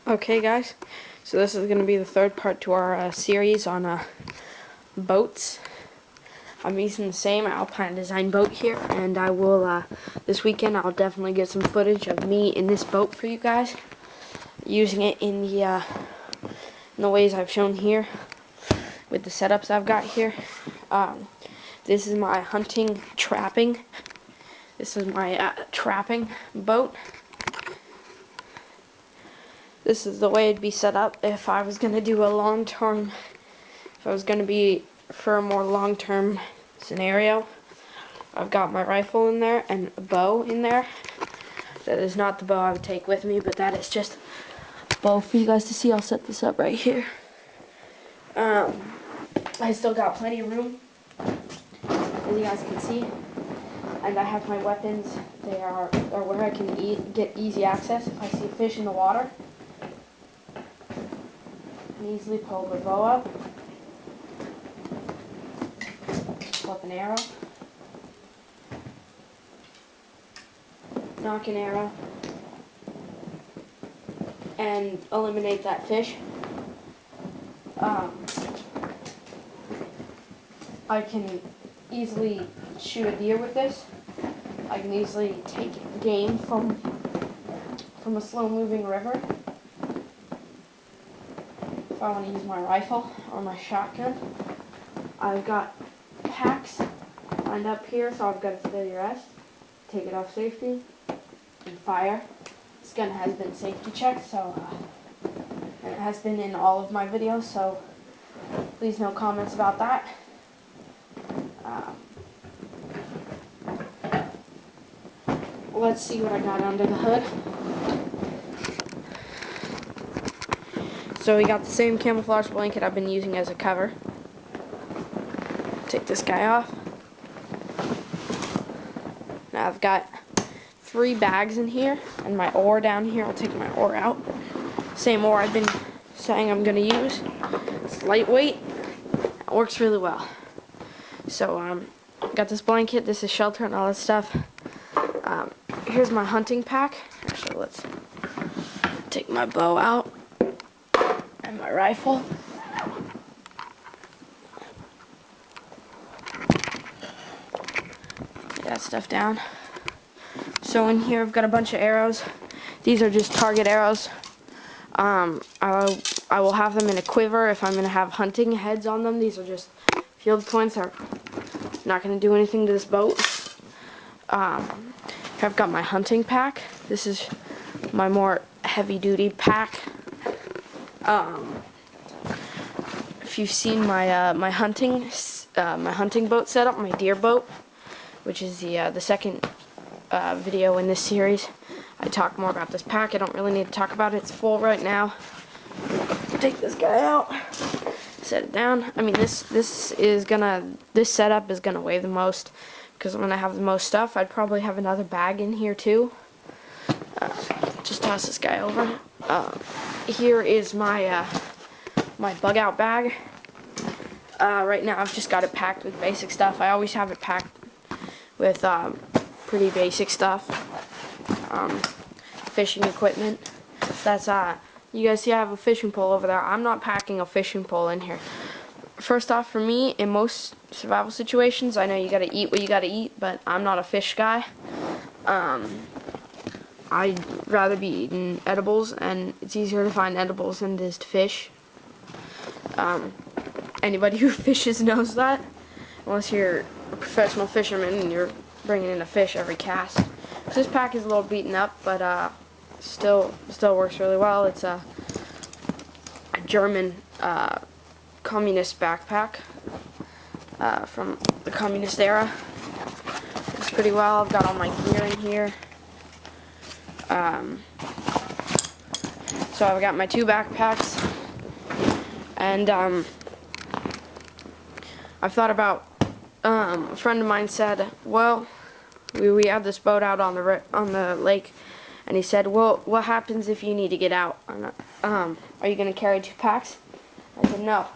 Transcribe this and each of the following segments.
Okay guys, so this is going to be the third part to our series on boats. I'm using the same Alpine design boat here, and I will, this weekend I'll definitely get some footage of me in this boat for you guys, using it in the ways I've shown here, with the setups I've got here. This is my hunting trapping. This is my trapping boat. This is the way it'd be set up if I was going to do a long-term, if I was going to be for a more long-term scenario. I've got my rifle in there and a bow in there. That is not the bow I would take with me, but that is just a bow for you guys to see. I'll set this up right here. I still got plenty of room, as you guys can see. And I have my weapons. They are where I can get easy access. If I see a fish in the water, I can easily pull the bow up, flip an arrow, knock an arrow, and eliminate that fish. I can easily shoot a deer with this. I can easily take game from a slow-moving river. If I want to use my rifle or my shotgun, I've got packs lined up here, so I've got a steady rest, take it off safety, and fire. This gun has been safety checked, so and it has been in all of my videos, so please no comments about that. Let's see what I got under the hood. So we got the same camouflage blanket I've been using as a cover. Take this guy off. Now I've got 3 bags in here and my oar down here. I'll take my oar out. Same oar I've been saying I'm going to use. It's lightweight. It works really well. So got this blanket. This is shelter and all that stuff. Here's my hunting pack. Actually, let's take my bow out and my rifle. Get that stuff down. So in here I've got a bunch of arrows. These are just target arrows. I will have them in a quiver if I'm going to have hunting heads on them. These are just field points. Are not going to do anything to this boat. I've got my hunting pack. This is my more heavy-duty pack. If you've seen my my hunting boat setup, my deer boat, which is the second video in this series, I talk more about this pack. I don't really need to talk about it. It's full right now. Take this guy out, set it down. I mean, this setup is gonna weigh the most because I'm gonna have the most stuff. I'd probably have another bag in here too. Just toss this guy over. Here is my my bug out bag. Right now I've just got it packed with basic stuff. I always have it packed with pretty basic stuff. Fishing equipment. That's you guys see I have a fishing pole over there. I'm not packing a fishing pole in here. First off, for me, in most survival situations, I know you gotta eat what you gotta eat, but I'm not a fish guy. I'd rather be eating edibles, and it's easier to find edibles than it is to fish. Anybody who fishes knows that, unless you're a professional fisherman and you're bringing in a fish every cast. This pack is a little beaten up, but still works really well. It's a German communist backpack from the communist era. It's pretty well. I've got all my gear in here. So I've got my 2 backpacks, and I've thought about. A friend of mine said, well, we had this boat out on the lake, and he said, well, what happens if you need to get out? Are you going to carry 2 packs? I said, no.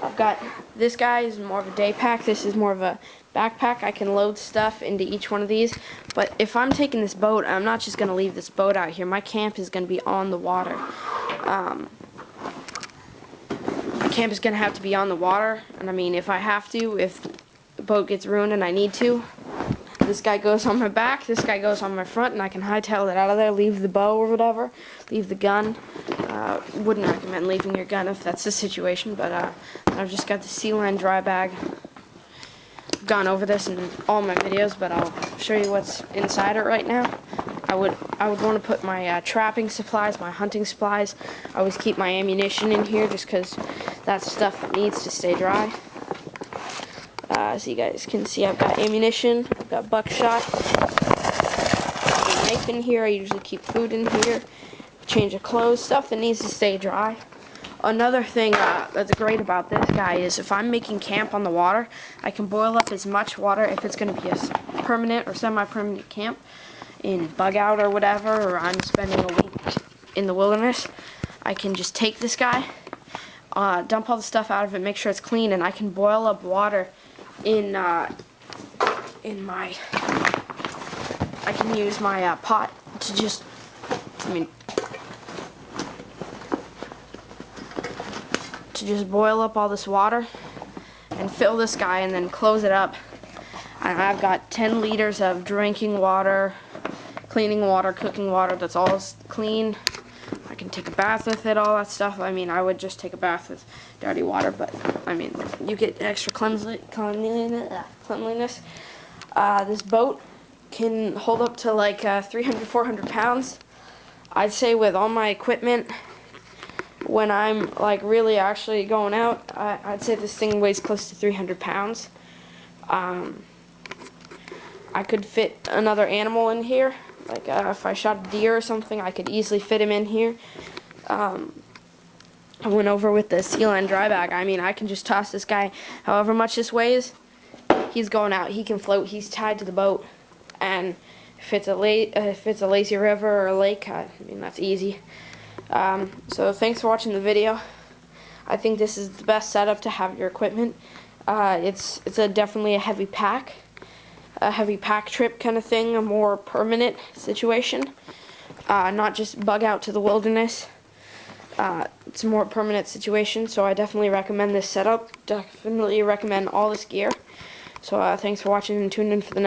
I've got, this guy is more of a day pack. This is more of a backpack. I can load stuff into each one of these. But if I'm taking this boat, I'm not just going to leave this boat out here. My camp is going to be on the water. The camp is going to have to be on the water, and I mean, if I have to, if the boat gets ruined and I need to, this guy goes on my back, this guy goes on my front, and I can hightail it out of there, leave the bow or whatever, leave the gun. Wouldn't recommend leaving your gun if that's the situation, but I've just got the sea line dry bag. I've gone over this in all my videos, but I'll show you what's inside it right now. I would want to put my trapping supplies, my hunting supplies. I always keep my ammunition in here just because that's stuff that needs to stay dry. So you guys can see I've got ammunition, I've got buckshot, a knife in here. I usually keep food in here, change of clothes, stuff that needs to stay dry. Another thing that's great about this guy is if I'm making camp on the water, I can boil up as much water if it's going to be a permanent or semi-permanent camp in bug out or whatever, or I'm spending a week in the wilderness. I can just take this guy, dump all the stuff out of it, make sure it's clean, and I can boil up water in my, I can use my pot to just, to just boil up all this water and fill this guy and then close it up. And I've got 10 liters of drinking water, cleaning water, cooking water that's all clean. I can take a bath with it, all that stuff. I mean, I would just take a bath with dirty water, but I mean, you get extra cleanliness. This boat can hold up to like 300, 400 pounds. I'd say with all my equipment, when I'm like really actually going out, I'd say this thing weighs close to 300 pounds. I could fit another animal in here. Like if I shot a deer or something, I could easily fit him in here. I went over with the sea line dry bag. I mean, I can just toss this guy however much this weighs. He's going out. He can float. He's tied to the boat. And if it's a lazy river or a lake, I mean, that's easy. So thanks for watching the video. I think this is the best setup to have your equipment. It's definitely a heavy pack trip kind of thing, a more permanent situation, not just bug out to the wilderness. It's a more permanent situation, so I definitely recommend this setup. Definitely recommend all this gear. So thanks for watching and tune in for the next